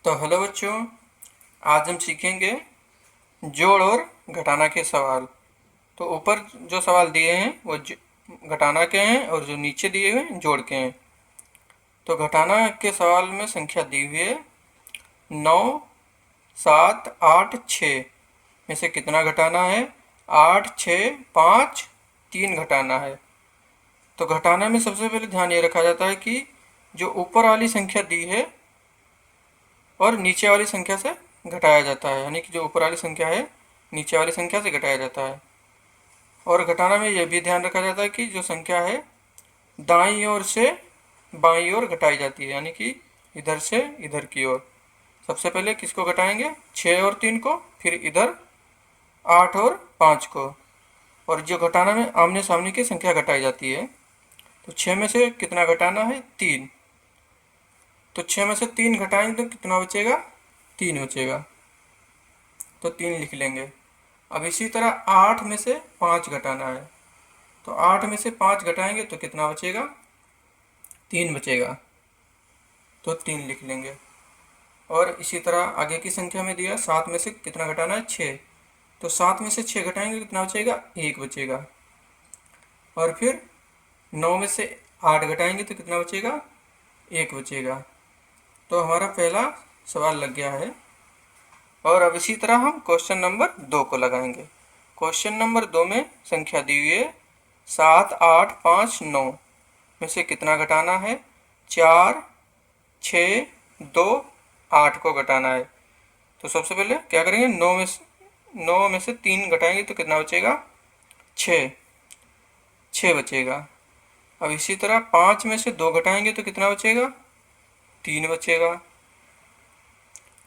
तो हेलो बच्चों, आज हम सीखेंगे जोड़ और घटाना के सवाल। तो ऊपर जो सवाल दिए हैं वो घटाना के हैं और जो नीचे दिए हुए हैं जोड़ के हैं। तो घटाना के सवाल में संख्या दी हुई है 9, 7, 8, 6 में से कितना घटाना है। 8, 6, 5, 3 घटाना है। तो घटाना में सबसे पहले ध्यान ये रखा जाता है कि जो ऊपर वाली संख्या दी है और नीचे वाली संख्या से घटाया जाता है, यानी कि जो ऊपर वाली संख्या है नीचे वाली संख्या से घटाया जाता है। और घटाना में यह भी ध्यान रखा जाता है कि जो संख्या है दाईं ओर से बाईं ओर घटाई जाती है, यानी कि इधर से इधर की ओर। सबसे पहले किसको घटाएंगे, 6 और 3 को, फिर इधर 8 और 5 को। और जो घटाना में आमने सामने की संख्या घटाई जाती है, तो 6 में से कितना घटाना है, 3। तो 6 में से 3 घटाएंगे तो कितना बचेगा, 3 बचेगा। तो 3 लिख लेंगे। अब इसी तरह 8 में से 5 घटाना है, तो 8 में से 5 घटाएंगे तो कितना बचेगा, 3 बचेगा। तो 3 लिख लेंगे। और इसी तरह आगे की संख्या में दिया 7 में से कितना घटाना है, 6। तो 7 में से 6 घटाएंगे कितना बचेगा, 1 बचेगा। और फिर 9 में से 8 घटाएंगे तो कितना बचेगा, 1 बचेगा। तो हमारा पहला सवाल लग गया है। और अब इसी तरह हम क्वेश्चन नंबर 2 को लगाएंगे। क्वेश्चन नंबर 2 में संख्या दी हुई है 7, 8, 5, 9 में से कितना घटाना है, 4, 6, 2, 8 को घटाना है। तो सबसे पहले क्या करेंगे, 9 में से 3 घटाएंगे तो कितना बचेगा, 6 बचेगा। अब इसी तरह 5 में से 2 घटाएंगे तो कितना बचेगा, 3 बचेगा।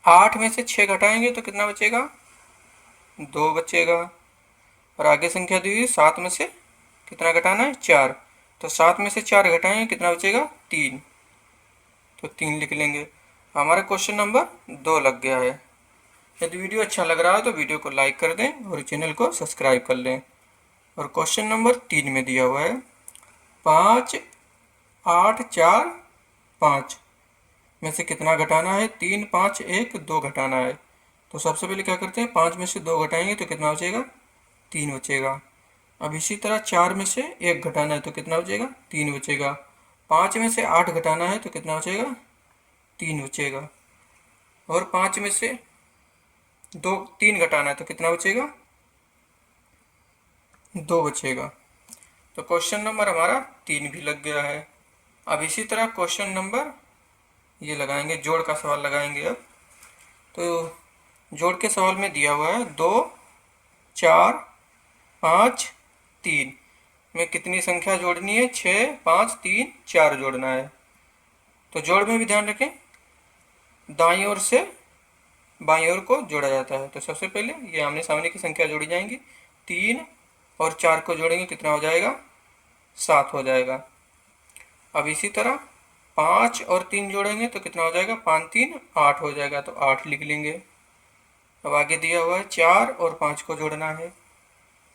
8 में से 6 घटाएंगे तो कितना बचेगा, 2 बचेगा। और आगे संख्या दी हुई 7 में से कितना घटाना है, 4। तो 7 में से 4 घटाएंगे कितना बचेगा, 3। तो 3 लिख लेंगे। हमारा क्वेश्चन नंबर 2 लग गया है। यदि वीडियो अच्छा लग रहा है तो वीडियो को लाइक कर दें और चैनल को सब्सक्राइब कर लें। और क्वेश्चन नंबर 3 में दिया हुआ है 5, 8, 4, 5 में से कितना घटाना है, 3, 5, 1, 2 घटाना है। तो सबसे पहले क्या करते हैं, 5 में से 2 घटाएंगे तो कितना बचेगा, 3 बचेगा। अब इसी तरह 4 में से 1 घटाना है तो कितना बचेगा, 3 बचेगा। 5 में से 8 घटाना है तो कितना बचेगा, 3 बचेगा। और 5 में से 3 घटाना है तो कितना बचेगा, 2 बचेगा। तो क्वेश्चन नंबर हमारा 3 भी लग गया है। अब इसी तरह क्वेश्चन नंबर ये लगाएंगे, जोड़ का सवाल लगाएंगे। अब तो जोड़ के सवाल में दिया हुआ है 2, 4, 5, 3 में कितनी संख्या जोड़नी है, 6, 5, 3, 4 जोड़ना है। तो जोड़ में भी ध्यान रखें, दाईं ओर से बाईं ओर को जोड़ा जाता है। तो सबसे पहले ये आमने सामने की संख्या जोड़ी जाएंगी, 3 और 4 को जोड़ेंगे कितना हो जाएगा, 7 हो जाएगा। अब इसी तरह 5 और 3 जोड़ेंगे तो कितना हो जाएगा, 5, 3, 8 हो जाएगा। तो 8 लिख लेंगे। अब आगे दिया हुआ है 4 और 5 को जोड़ना है।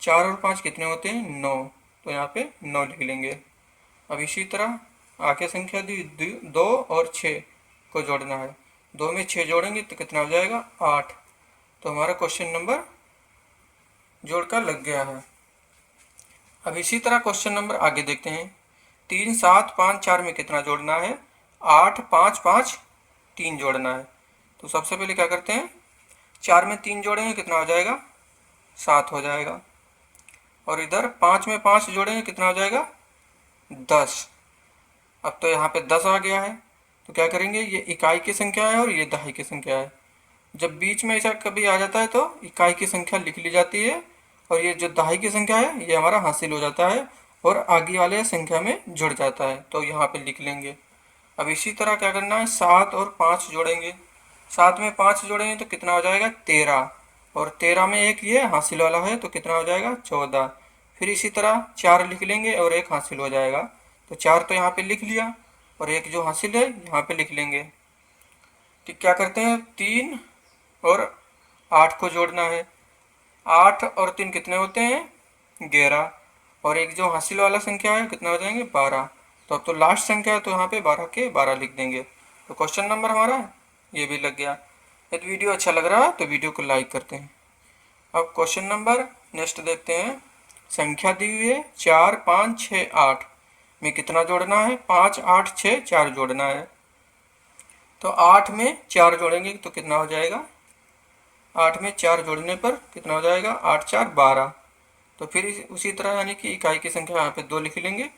4 और 5 कितने होते हैं, 9। तो यहाँ पे 9 लिख लेंगे। अब इसी तरह आगे संख्या दी 2 और 6 को जोड़ना है। 2 में 6 जोड़ेंगे तो कितना हो जाएगा, 8। तो हमारा क्वेश्चन नंबर जोड़ का लग गया है। अब इसी तरह क्वेश्चन नंबर आगे देखते हैं। 3, 7, 5, 4 में कितना जोड़ना है, 8, 5, 5, 3 जोड़ना है। तो सबसे पहले क्या करते हैं, 4 में 3 जोड़ेंगे कितना हो जाएगा, 7 हो जाएगा। और इधर 5 में 5 जोड़ेंगे कितना हो जाएगा, 10। अब तो यहाँ पे 10 आ गया है। तो क्या करेंगे, ये इकाई की संख्या है और ये दहाई की संख्या है। जब बीच में ऐसा कभी आ जाता है तो इकाई की संख्या लिख ली जाती है और ये जो दहाई की संख्या है ये हमारा हासिल हो जाता है और आगे वाले संख्या में जुड़ जाता है। तो यहाँ पे लिख लेंगे। अब इसी तरह क्या करना है, 7 और 5 जोड़ेंगे। 7 में 5 जोड़ेंगे तो कितना हो जाएगा, 13। और 13 में एक ये हासिल वाला है तो कितना हो जाएगा, 14। फिर इसी तरह 4 लिख लेंगे और एक हासिल हो जाएगा। तो 4 तो यहाँ पे लिख लिया और एक जो हासिल है यहाँ पे लिख लेंगे। तो क्या करते हैं, 3 और 8 को जोड़ना है। 8 और 3 कितने होते हैं, 11। और एक जो हासिल वाला संख्या है कितना हो जाएंगे, 12। तो अब तो लास्ट संख्या है तो यहाँ पे 12 के 12 लिख देंगे। तो क्वेश्चन नंबर हमारा ये भी लग गया। यदि वीडियो अच्छा लग रहा है तो वीडियो को लाइक करते हैं। अब क्वेश्चन नंबर नेक्स्ट देखते हैं। संख्या दी हुई है 4 5 6 8 में कितना जोड़ना है? 5 8 6 4 जोड़ना है। तो 8 में 4 जोड़ेंगे तो कितना हो जाएगा? 8 में 4 जोड़ने पर कितना हो जाएगा? 8 4 12। तो फिर उसी तरह यानी कि इकाई की संख्या यहाँ पे 2 लिख लेंगे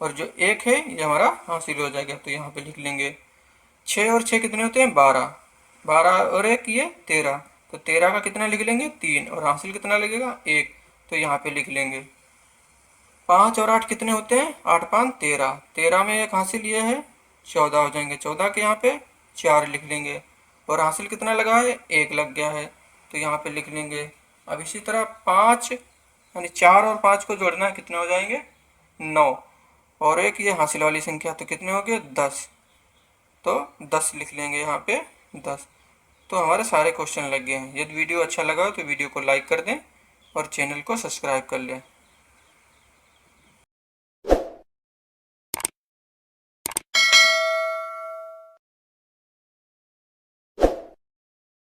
और जो 1 है ये हमारा हासिल हो जाएगा, तो यहाँ पे लिख लेंगे। 6 और 6 कितने होते हैं? 12। 12 और 1 ये 13। तो 13 का कितना लिख लेंगे? 3। और हासिल कितना लगेगा? 1। तो यहाँ पे लिख लेंगे। 5 और 8 कितने होते हैं? 8 5 13। 13 में 1 हासिल ये है, 14 हो जाएंगे। 14 के यहाँ पे 4 लिख लेंगे और हासिल कितना लगा है? 1 लग गया है, तो यहाँ पे लिख लेंगे। अब इसी तरह 5 यानी 4 और 5 को जोड़ना है, कितने हो जाएंगे? 9। और एक ये हासिल वाली संख्या, तो कितने हो गए? 10। तो 10 लिख लेंगे यहाँ पे 10। तो हमारे सारे क्वेश्चन लग गए हैं। यदि वीडियो अच्छा लगा हो तो वीडियो को लाइक कर दें और चैनल को सब्सक्राइब कर लें।